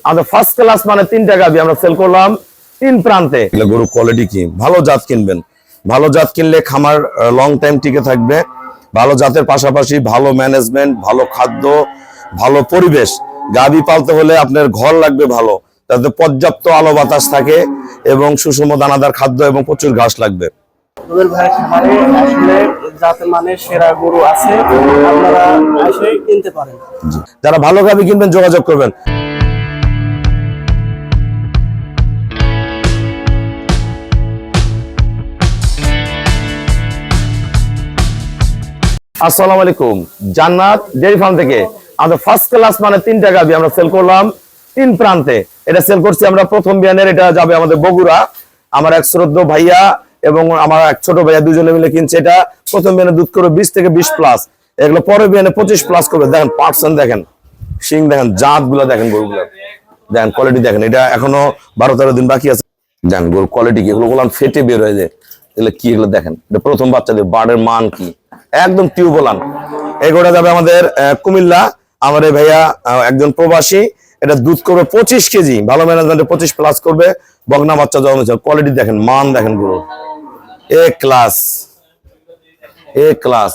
আমাদের first class মানে 3টা গাভী আমরা সেল করলাম 3 প্রান্তে। গরু কোয়ালিটি কি, ভালো জাত কিনবেন। ভালো জাত কিনলে খামার লং টাইম টিকে থাকবে। ভালো জাতের পাশাপাশি ভালো ম্যানেজমেন্ট, ভালো খাদ্য, ভালো পরিবেশ। গাভী পালতে হলে আপনার ঘর লাগবে ভালো, যাতে পর্যাপ্ত আলো বাতাস থাকে এবং সুষম দানাদার খাদ্য এবং প্রচুর ঘাস লাগবে। রুবেল ভাইয়ের খামারে আসলে জাতের মানে সেরা গরু আছে, আপনারা এসে কিনতে পারেন। যারা ভালো গাভী কিনবেন যোগাযোগ করবেন। আসসালামু আলাইকুম, জান্নাত ডেইরি ফার্ম থেকে আমাদের ফার্স্ট ক্লাস মানে 3টা গাভী আমরা সেল করলাম 3 প্রান্তে। এটা সেল করছি আমরা প্রথম বিয়ানের, এটা যাবে আমাদের বগুড়া। আমার এক শ্রদ্ধেয় ভাইয়া এবং আমার এক ছোট ভাইয়া দুজনে মিলে কিনছে। এটা প্রথম বিয়ানে দুধ করবে 20 থেকে 20 প্লাস, এগুলো পরের বিয়ানে 25 প্লাস করবে। দেখেন পার্সেন্ট দেখেন, শিং দেখেন, জাত গুলা দেখেন, গরুগুলা দেখেন, কোয়ালিটি দেখেন। এটা এখনো 12-13 দিন বাকি আছে। দেখেন গরুর কোয়ালিটি কি, এগুলো গোলান ফেটে বের হয়ে যায়। এগুলো কি, এগুলো দেখেন, এটা প্রথম বাচ্চাদের বার্ডের মান কি, একদম টিউবলান। এগুলো যাবে আমাদের কুমিল্লা। আমার এই ভাইয়া একজন প্রবাসী, এটা দুধ করবে 25 কেজি, ভালো ম্যানেজমেন্টে 25 প্লাস করবে। বগনা বাচ্চা জন্ম হয়েছে, কোয়ালিটি দেখেন, মান দেখেন, গরু এ ক্লাস, এ ক্লাস।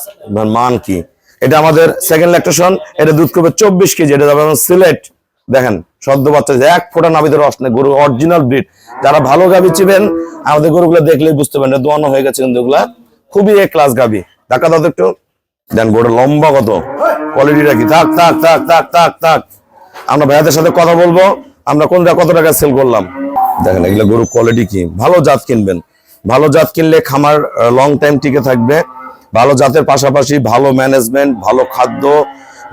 মান কি, এটা আমাদের সেকেন্ড ল্যাকটেশন, এটা দুধ করবে 24 কেজি। এটা যাবে আমার সিলেট। দেখেন সদ্য বাচ্চা, এক ফোঁটা নাভিতে রস নেই, গরু অরিজিনাল ব্রিড। যারা ভালো গাভী চিবেন আমাদের গরুগুলো দেখলেই বুঝতে পারেন, দোয়ানো হয়ে গেছে কিন্তু এগুলা খুবই এ ক্লাস গাভী। ধাক্কা দাও একটু, দেন গরুটা লম্বা কত, কোয়ালিটিটা কি। থাক থাক থাক থাক থাক থাক, আমরা ভাইয়াদের সাথে কথা বলবো আমরা কোনটা কত টাকা সেল করলাম। দেখেন এগুলো গরু কোয়ালিটি কি, ভালো জাত কিনবেন। ভালো জাত কিনলে খামার লং টাইম টিকে থাকবে। ভালো জাতের পাশাপাশি ভালো ম্যানেজমেন্ট, ভালো খাদ্য,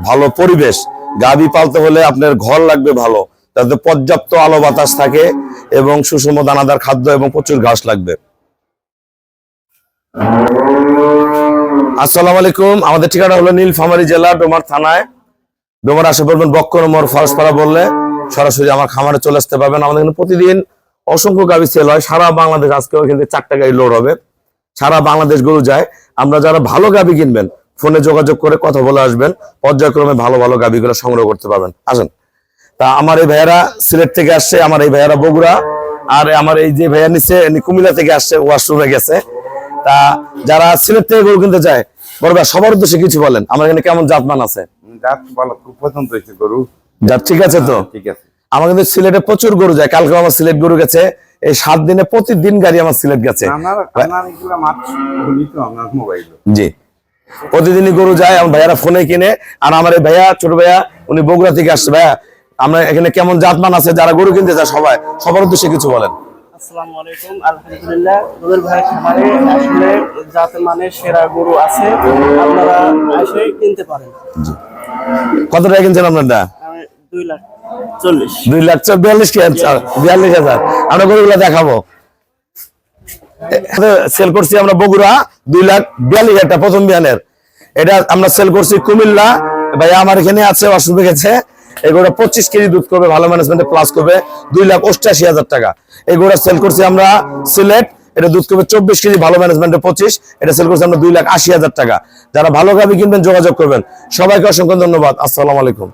ভালো পরিবেশ। গাভী পালতে হলে আপনার ঘর লাগবে ভালো, যাতে পর্যাপ্ত আলো বাতাস থাকে এবং সুষম দানাদার খাদ্য এবং প্রচুর ঘাস লাগবে। আসসালামু আলাইকুম, আমাদের ঠিকানা হলো নীলফামারী জেলা, ডোমার থানায়। ডোমার আসে বলবেন বক্কর মোড় ফরসপাড়া বললে সরাসরি আমার খামারে চলে আসতে পারবেন। আমাদের এখানে প্রতিদিন অসংখ্য গাভী সেল হয় সারা বাংলাদেশ। আজকেও কিন্তু 4টা গাড়ি লোড হবে, সারা বাংলাদেশ গরু যায়। আমরা যারা ভালো গাভী কিনবেন ফোনে যোগাযোগ করে কথা বলে আসবেন, পর্যায়ক্রমে ভালো ভালো গাভীগুলো সংগ্রহ করতে পারবেন। আসেন। তা আমার এই ভাইয়ারা সিলেট থেকে আসছে, আমার এই ভাইয়ারা বগুড়া, আর আমার এই যে ভাইয়া নিচে কুমিল্লা থেকে আসছে, ওয়াশরুমে গেছে। তা যারা সিলেট থেকে গরু কিনতে চায় বড় ভাই, সবার উদ্দেশ্যে কিছু বলেন। আমার এখানে কেমন জাতমান আছে? জাত ভালো, খুব পছন্দ হয়েছে গরু। জাত ঠিক আছে তো? ঠিক আছে। আমার কিন্তু সিলেটে প্রচুর গরু যায়। কালকে আমার সিলেট গরু গেছে, এই 7 দিনে প্রতিদিন গাড়ি আমার সিলেট গেছে। জি, প্রতিদিনই গরু যায়, আমার ভাইয়ারা ফোনে কিনে। আর আমার এই ভাইয়া, ছোট ভাইয়া, উনি বগুড়া থেকে আসছে। ভাইয়া আমরা এখানে কেমন জাতমান আছে, যারা গরু কিনতে চায় সবার উদ্দেশ্যে কিছু বলেন। আসসালামু আলাইকুম, আলহামদুলিল্লাহ। রুবেল ভাইয়ের খামারে আসলে জাতের মানে সেরা গরু আছে, আপনারা এসে কিনতে পারেন। কত টাকা কিনছেন আপনারটা? 2,40,000। 2,42,000। আমরা গরুগুলো দেখাবো। সেল করছি আমরা বগুড়া 2,42,000 প্রথম বিয়ানের। এটা আমরা সেল করছি কুমিল্লা। ভাই আমার এখানে আছে, অসুবিধা গেছে। এগুলো 25 কেজি দুধ করবে, ভালো ম্যানেজমেন্টে প্লাস করবে, 2,88,000 টাকা। এগুলো সেল করছি আমরা সিলেট, এটা দুধ করবে 24 কেজি, ভালো ম্যানেজমেন্টে 25, এটা সেল করছি আমরা 2,80,000 টাকা। যারা ভালো গাভী কিনবেন যোগাযোগ করবেন। সবাইকে অসংখ্য ধন্যবাদ। আসসালামু আলাইকুম।